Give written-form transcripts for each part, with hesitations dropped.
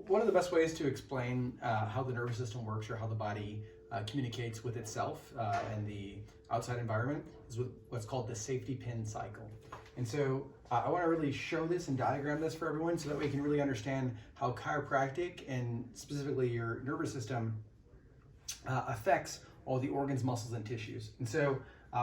one of the best ways to explain how the nervous system works or how the body communicates with itself and the outside environment is with what's called the safety pin cycle. And so I want to really show this and diagram this for everyone so that we can really understand how chiropractic and specifically your nervous system affects all the organs, muscles, and tissues. And so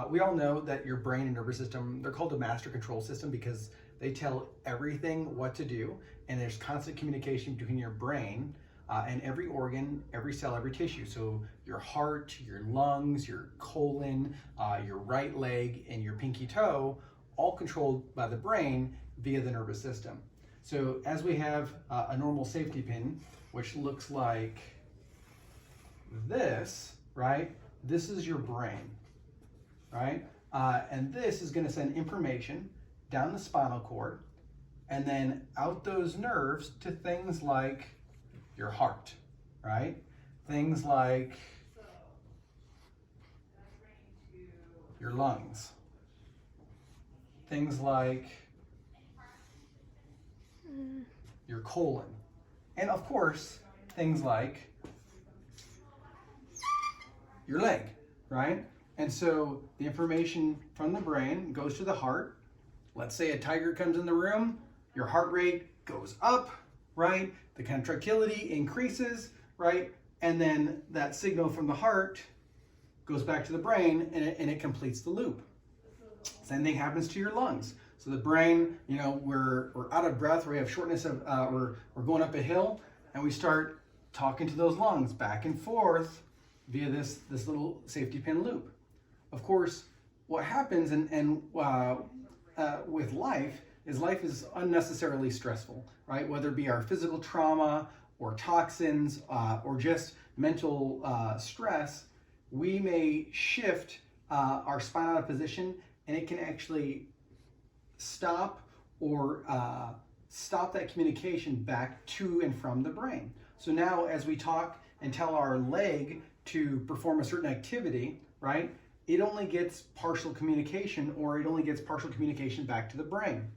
we all know that your brain and nervous system, they're called a master control system because they tell everything what to do, and there's constant communication between your brain and every organ, every cell, every tissue. So your heart, your lungs, your colon, your right leg, and your pinky toe, all controlled by the brain via the nervous system. So as we have a normal safety pin, which looks like this, right? This is your brain, right? And this is going to send information down the spinal cord and then out those nerves to things like your heart, right? Things like your lungs, things like your colon, and of course, things like your leg, right? And so the information from the brain goes to the heart. Let's say a tiger comes in the room, your heart rate goes up, right? The contractility increases, right? And then that signal from the heart goes back to the brain and it completes the loop. Same thing happens to your lungs. So the brain, you know, we're out of breath, we have shortness of, we're going up a hill, and we start talking to those lungs back and forth via this little safety pin loop. Of course, what happens with life is unnecessarily stressful, right? Whether it be our physical trauma or toxins or just mental stress, we may shift our spine out of position, and it can actually stop that communication back to and from the brain. So now as we talk and tell our leg to perform a certain activity, right, it only gets partial communication, or it only gets partial communication back to the brain.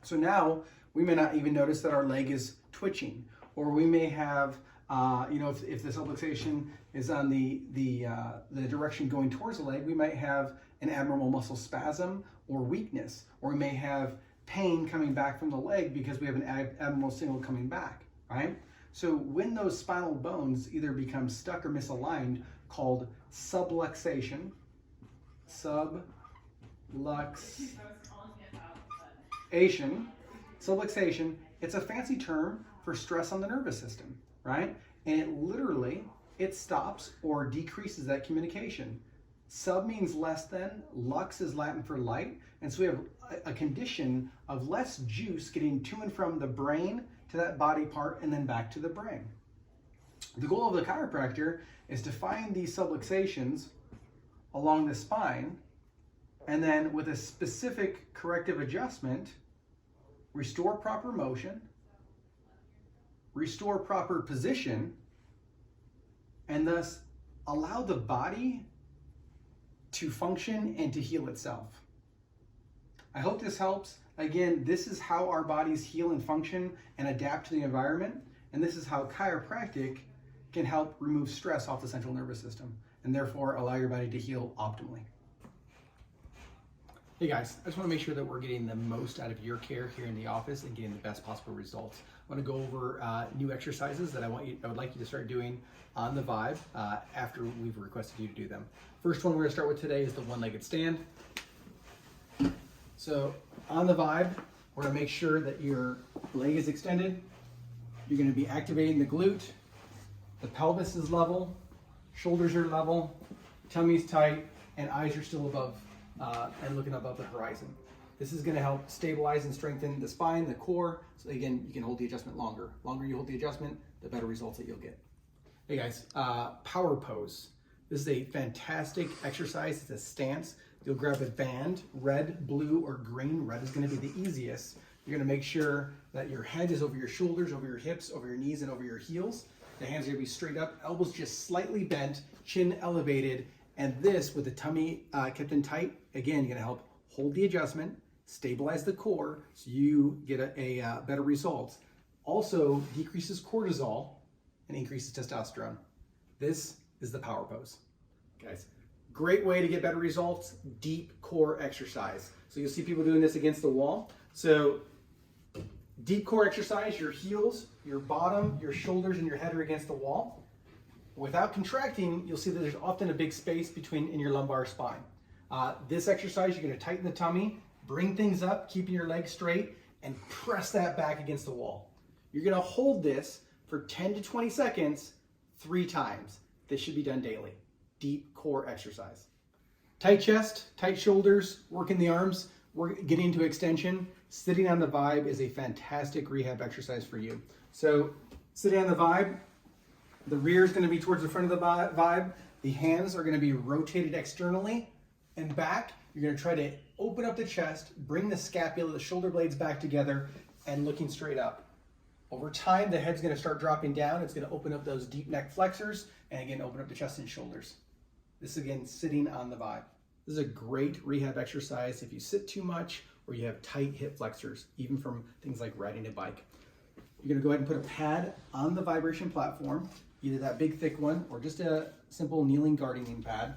So now we may not even notice that our leg is twitching, or we may have, if the subluxation is on the direction going towards the leg, we might have an abnormal muscle spasm or weakness, or we may have pain coming back from the leg because we have an abnormal signal coming back, right? So when those spinal bones either become stuck or misaligned, called subluxation, subluxation, it's a fancy term for stress on the nervous system, right? And it stops or decreases that communication. Sub means less than, lux is Latin for light, and so we have a condition of less juice getting to and from the brain to that body part and then back to the brain. The goal of the chiropractor is to find these subluxations along the spine, and then with a specific corrective adjustment, restore proper motion, restore proper position, and thus allow the body to function and to heal itself. I hope this helps. Again, this is how our bodies heal and function and adapt to the environment, and this is how chiropractic can help remove stress off the central nervous system and therefore allow your body to heal optimally. Hey guys, I just want to make sure that we're getting the most out of your care here in the office and getting the best possible results. I want to go over new exercises that I would like you to start doing on the Vibe after we've requested you to do them. First one we're going to start with today is the one-legged stand. So on the Vibe, we're going to make sure that your leg is extended. You're going to be activating the glute. The pelvis is level, shoulders are level, tummy's tight, and eyes are still above and looking above the horizon. This is going to help stabilize and strengthen the spine, the core, so again, you can hold the adjustment longer. The longer you hold the adjustment, the better results that you'll get. Hey guys, power pose. This is a fantastic exercise. It's a stance. You'll grab a band, red, blue, or green. Red is going to be the easiest. You're going to make sure that your head is over your shoulders, over your hips, over your knees, and over your heels. The hands are going to be straight up, elbows just slightly bent, chin elevated, and this with the tummy kept in tight. Again, you're going to help hold the adjustment, stabilize the core, so you get a better result. also decreases cortisol and increases testosterone. This is the power pose. Guys, great way to get better results, deep core exercise. So you'll see people doing this against the wall. So deep core exercise, your heels, your bottom, your shoulders, and your head are against the wall. Without contracting, you'll see that there's often a big space in your lumbar spine. This exercise, you're gonna tighten the tummy, bring things up, keeping your legs straight, and press that back against the wall. You're gonna hold this for 10 to 20 seconds, 3 times. This should be done daily. Deep core exercise. Tight chest, tight shoulders, working the arms, getting into extension. Sitting on the Vibe is a fantastic rehab exercise for you. So sitting on the Vibe, the rear is going to be towards the front of the Vibe. The hands are going to be rotated externally and back. You're going to try to open up the chest, bring the scapula, the shoulder blades back together, and looking straight up. Over time, the head's going to start dropping down. It's going to open up those deep neck flexors, and again, open up the chest and shoulders. This is, again, sitting on the Vibe. This is a great rehab exercise if you sit too much or you have tight hip flexors, even from things like riding a bike. You're going to go ahead and put a pad on the vibration platform, either that big thick one or just a simple kneeling gardening pad.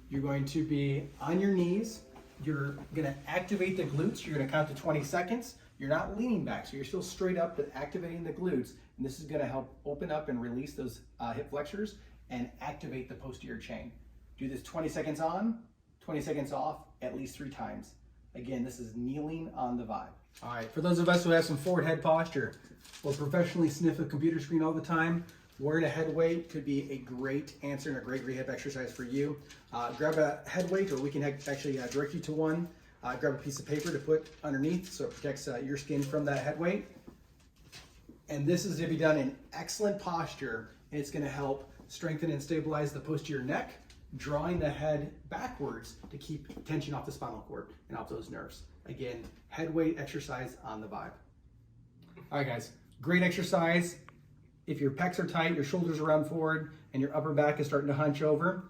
You're going to be on your knees. You're going to activate the glutes. You're going to count to 20 seconds. You're not leaning back, so you're still straight up, but activating the glutes. And this is going to help open up and release those hip flexors and activate the posterior chain. Do this 20 seconds on, 20 seconds off, at least 3 times. Again, this is kneeling on the Vibe. All right, for those of us who have some forward head posture, or professionally sniff a computer screen all the time, wearing a head weight could be a great answer and a great rehab exercise for you. Grab a head weight, or we can actually direct you to one. Grab a piece of paper to put underneath so it protects your skin from that head weight. And this is to be done in excellent posture, and it's going to help strengthen and stabilize the posterior neck, drawing the head backwards to keep tension off the spinal cord and off those nerves. Again, head weight exercise on the Vibe. All right, guys, great exercise. If your pecs are tight, your shoulders are round forward, and your upper back is starting to hunch over,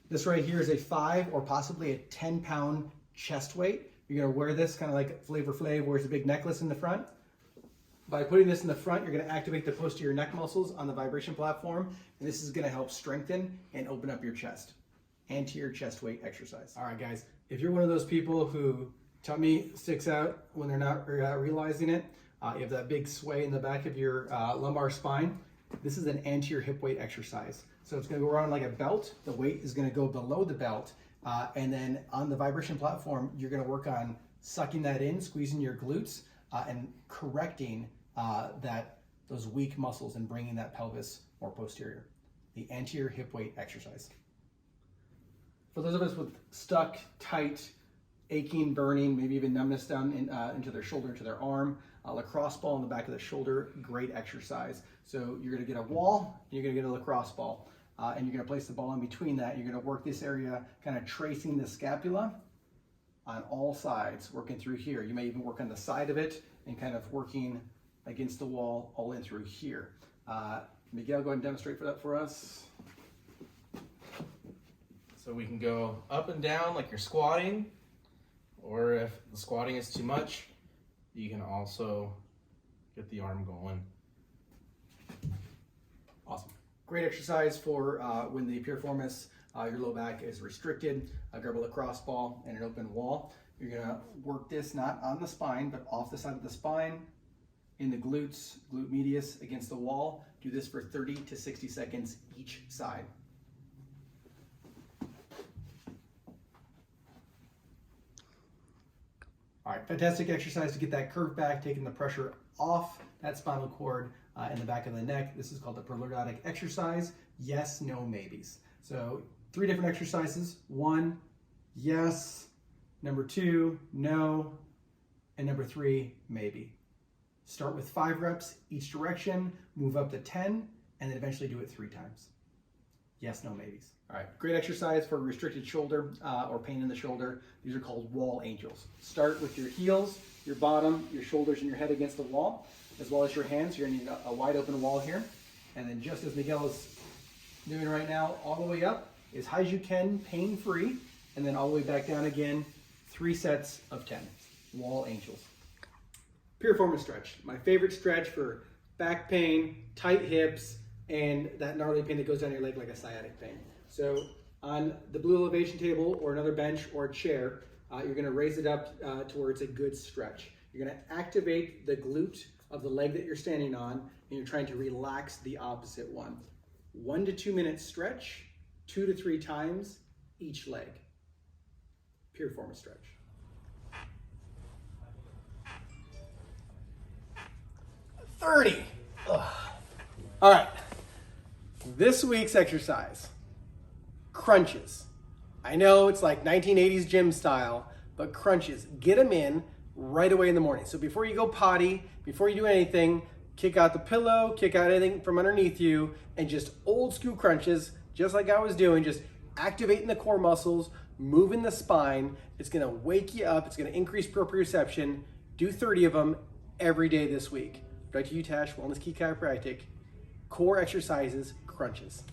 this right here is a 5 or possibly a 10-pound chest weight. You're gonna wear this kind of like Flavor Flav wears a big necklace in the front. By putting this in the front, you're gonna activate the posterior neck muscles on the vibration platform, and this is gonna help strengthen and open up your chest. Anterior chest weight exercise. All right, guys, if you're one of those people who tummy sticks out when they're not realizing it, you have that big sway in the back of your lumbar spine, this is an anterior hip weight exercise. So it's gonna go around like a belt. The weight is gonna go below the belt, and then on the vibration platform, you're gonna work on sucking that in, squeezing your glutes, and correcting those weak muscles and bringing that pelvis more posterior. The anterior hip weight exercise. For those of us with stuck, tight, aching, burning, maybe even numbness down into their shoulder, into their arm, lacrosse ball in the back of the shoulder, great exercise. So you're gonna get a wall, and you're gonna get a lacrosse ball, and you're gonna place the ball in between that. You're gonna work this area, kind of tracing the scapula on all sides, working through here. You may even work on the side of it and kind of working against the wall all in through here. Miguel, go ahead and demonstrate that for us. So we can go up and down like you're squatting, or if the squatting is too much, you can also get the arm going. Awesome. Great exercise for when the piriformis, your low back is restricted. Grab a lacrosse ball and an open wall. You're gonna work this not on the spine, but off the side of the spine, in the glutes, glute medius against the wall. Do this for 30 to 60 seconds each side. All right, fantastic exercise to get that curve back, taking the pressure off that spinal cord in the back of the neck. This is called the prelordotic exercise. Yes, no, maybes. So 3 different exercises. 1, yes. Number 2, no. And number 3, maybe. Start with 5 reps each direction, move up to 10, and then eventually do it 3 times. Yes, no, maybes. All right, great exercise for restricted shoulder or pain in the shoulder. These are called wall angels. Start with your heels, your bottom, your shoulders, and your head against the wall, as well as your hands. You're gonna need a wide open wall here. And then just as Miguel is doing right now, all the way up, as high as you can, pain-free, and then all the way back down again, 3 sets of 10. Wall angels. Piriformis stretch, my favorite stretch for back pain, tight hips, and that gnarly pain that goes down your leg like a sciatic pain. So on the blue elevation table or another bench or chair, you're gonna raise it up to where it's a good stretch. You're gonna activate the glute of the leg that you're standing on, and you're trying to relax the opposite one. 1 to 2 minute stretch, 2 to 3 times each leg. Piriformis stretch. $30. Ugh. All right, this week's exercise, crunches. I know it's like 1980s gym style, but crunches, get them in right away in the morning. So before you go potty, before you do anything, kick out the pillow, kick out anything from underneath you, and just old school crunches, just like I was doing, just activating the core muscles, moving the spine. It's gonna wake you up, it's gonna increase proprioception. Do 30 of them every day this week. Dr. Utash, Wellness Key Chiropractic, core exercises, crunches.